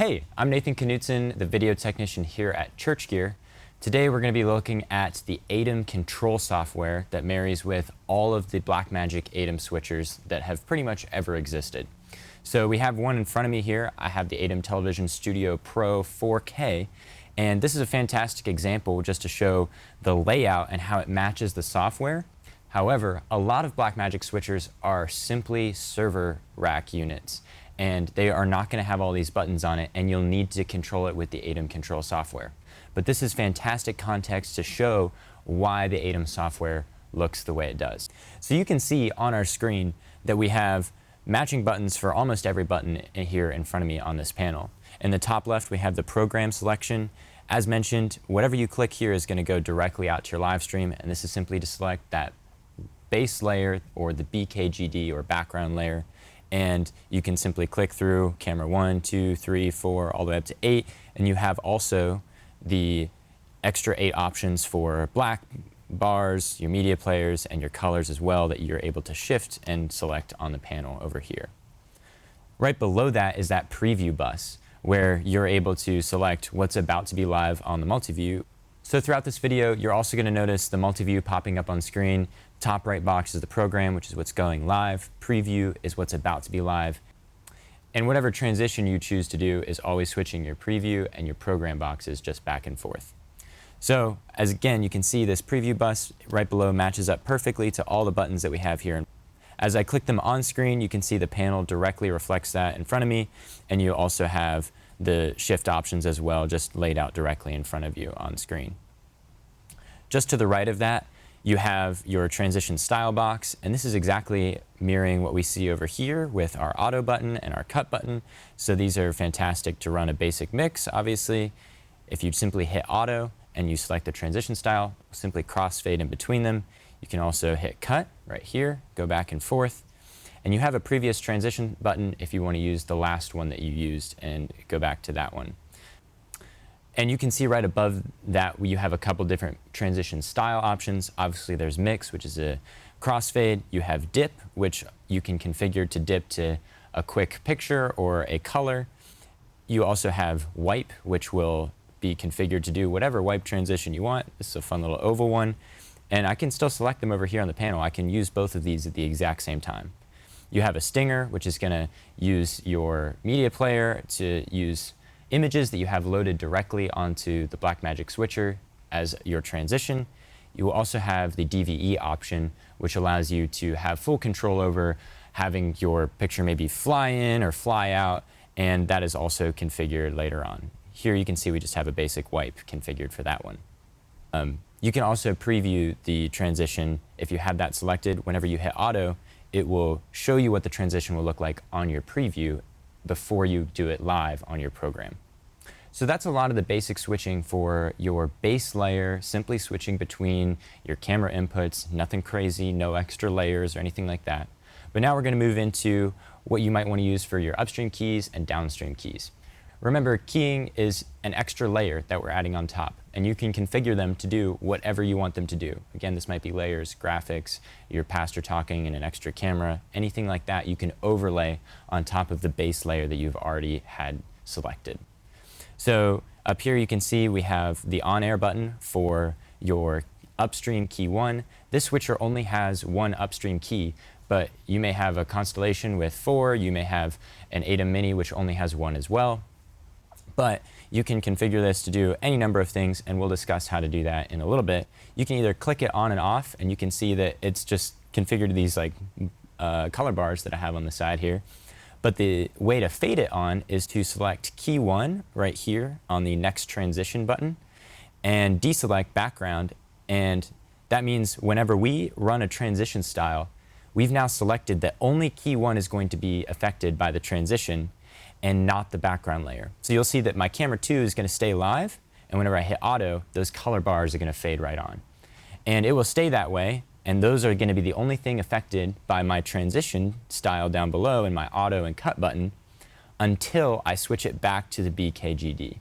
Hey, I'm Nathan Knutson, the video technician here at Church Gear. Today we're going to be looking at the ATEM Control software that marries with all of the BlackMagic ATEM switchers that have pretty much ever existed. So we have one in front of me here. I have the ATEM Television Studio Pro 4K, and this is a fantastic example just to show the layout and how it matches the software. However, a lot of BlackMagic switchers are simply server rack units, and they are not going to have all these buttons on it, and you'll need to control it with the ATEM Control software. But this is fantastic context to show why the ATEM software looks the way it does. So you can see on our screen that we have matching buttons for almost every button here in front of me on this panel. In the top left, we have the program selection. As mentioned, whatever you click here is going to go directly out to your live stream, and this is simply to select that base layer or the BKGD or background layer. And you can simply click through camera 1, 2, 3, 4, all the way up to 8, and you have also the extra 8 options for black bars, your media players, and your colors as well that you're able to shift and select on the panel over here. Right below that is that preview bus, where you're able to select what's about to be live on the multi-view. So throughout this video, you're also going to notice the multi-view popping up on screen. Top right box is the program, which is what's going live. Preview is what's about to be live. And whatever transition you choose to do is always switching your preview and your program boxes just back and forth. So, as again, you can see this preview bus right below matches up perfectly to all the buttons that we have here. As I click them on screen, you can see the panel directly reflects that in front of me, and you also have the shift options as well, just laid out directly in front of you on screen. Just to the right of that, you have your transition style box, and this is exactly mirroring what we see over here with our auto button and our cut button. So these are fantastic to run a basic mix, obviously. If you simply hit auto and you select the transition style, simply crossfade in between them. You can also hit cut right here, go back and forth. And you have a previous transition button if you want to use the last one that you used and go back to that one. And you can see right above that you have a couple different transition style options. Obviously there's mix, which is a crossfade. You have dip, which you can configure to dip to a quick picture or a color. You also have wipe, which will be configured to do whatever wipe transition you want. This is a fun little oval one. And I can still select them over here on the panel. I can use both of these at the exact same time. You have a stinger, which is going to use your media player to use images that you have loaded directly onto the BlackMagic switcher as your transition. You will also have the DVE option, which allows you to have full control over having your picture maybe fly in or fly out, and that is also configured later on. Here you can see we just have a basic wipe configured for that one. You can also preview the transition. If you have that selected, whenever you hit auto, it will show you what the transition will look like on your preview before you do it live on your program. So that's a lot of the basic switching for your base layer, simply switching between your camera inputs, nothing crazy, no extra layers or anything like that. But now we're going to move into what you might want to use for your upstream keys and downstream keys. Remember, keying is an extra layer that we're adding on top, and you can configure them to do whatever you want them to do. Again, this might be layers, graphics, your pastor talking and an extra camera, anything like that you can overlay on top of the base layer that you've already had selected. So up here you can see we have the on-air button for your upstream key 1. This switcher only has one upstream key, but you may have a Constellation with 4, you may have an ATEM Mini which only has 1 as well. But you can configure this to do any number of things, and we'll discuss how to do that in a little bit. You can either click it on and off, and you can see that it's just configured to these like color bars that I have on the side here. But the way to fade it on is to select key 1 right here on the next transition button and deselect background. And that means whenever we run a transition style, we've now selected that only key 1 is going to be affected by the transition and not the background layer. So you'll see that my camera 2 is going to stay live, and whenever I hit auto, those color bars are going to fade right on. And it will stay that way, and those are going to be the only thing affected by my transition style down below in my auto and cut button until I switch it back to the BKGD.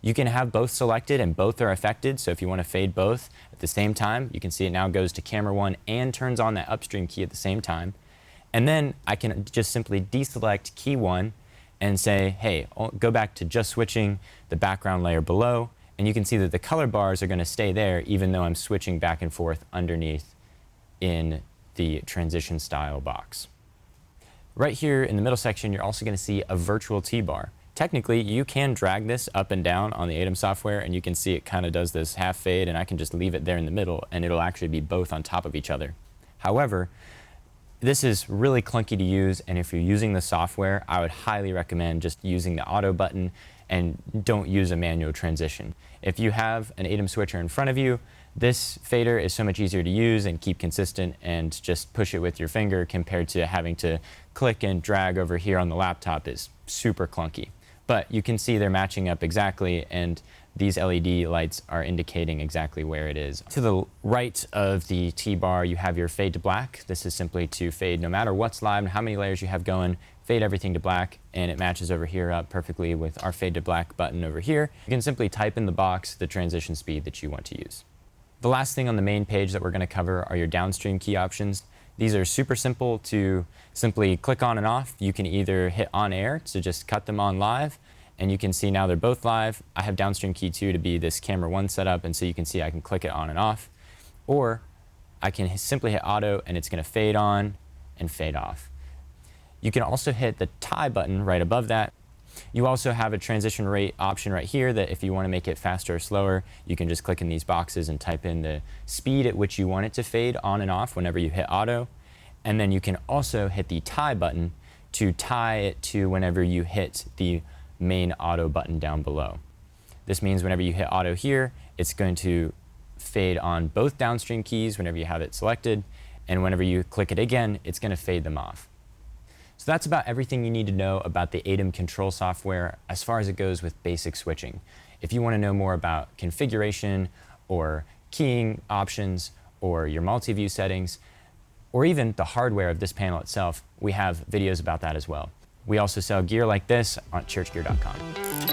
You can have both selected and both are affected, so if you want to fade both at the same time, you can see it now goes to camera 1 and turns on that upstream key at the same time. And then I can just simply deselect key 1 and say, hey, go back to just switching the background layer below, and you can see that the color bars are going to stay there even though I'm switching back and forth underneath in the transition style box. Right here in the middle section, you're also going to see a virtual T-bar. Technically, you can drag this up and down on the ATEM software, and you can see it kind of does this half fade, and I can just leave it there in the middle, and it'll actually be both on top of each other. However, this is really clunky to use, and if you're using the software, I would highly recommend just using the auto button and don't use a manual transition. If you have an ATEM switcher in front of you, this fader is so much easier to use and keep consistent and just push it with your finger compared to having to click and drag over here on the laptop is super clunky. But you can see they're matching up exactly, and these LED lights are indicating exactly where it is. To the right of the T-bar, you have your fade to black. This is simply to fade no matter what's live and how many layers you have going, fade everything to black, and it matches over here up perfectly with our fade to black button over here. You can simply type in the box the transition speed that you want to use. The last thing on the main page that we're going to cover are your downstream key options. These are super simple to simply click on and off. You can either hit on air to just cut them on live, and you can see now they're both live. I have downstream key 2 to be this camera 1 setup, and so you can see I can click it on and off. Or I can simply hit auto and it's going to fade on and fade off. You can also hit the tie button right above that. You also have a transition rate option right here that if you want to make it faster or slower, you can just click in these boxes and type in the speed at which you want it to fade on and off whenever you hit auto. And then you can also hit the tie button to tie it to whenever you hit the main auto button down below. This means whenever you hit auto here, it's going to fade on both downstream keys whenever you have it selected, and whenever you click it again, it's going to fade them off. So that's about everything you need to know about the ATEM Control software as far as it goes with basic switching. If you want to know more about configuration or keying options or your multi-view settings, or even the hardware of this panel itself, we have videos about that as well. We also sell gear like this on churchgear.com.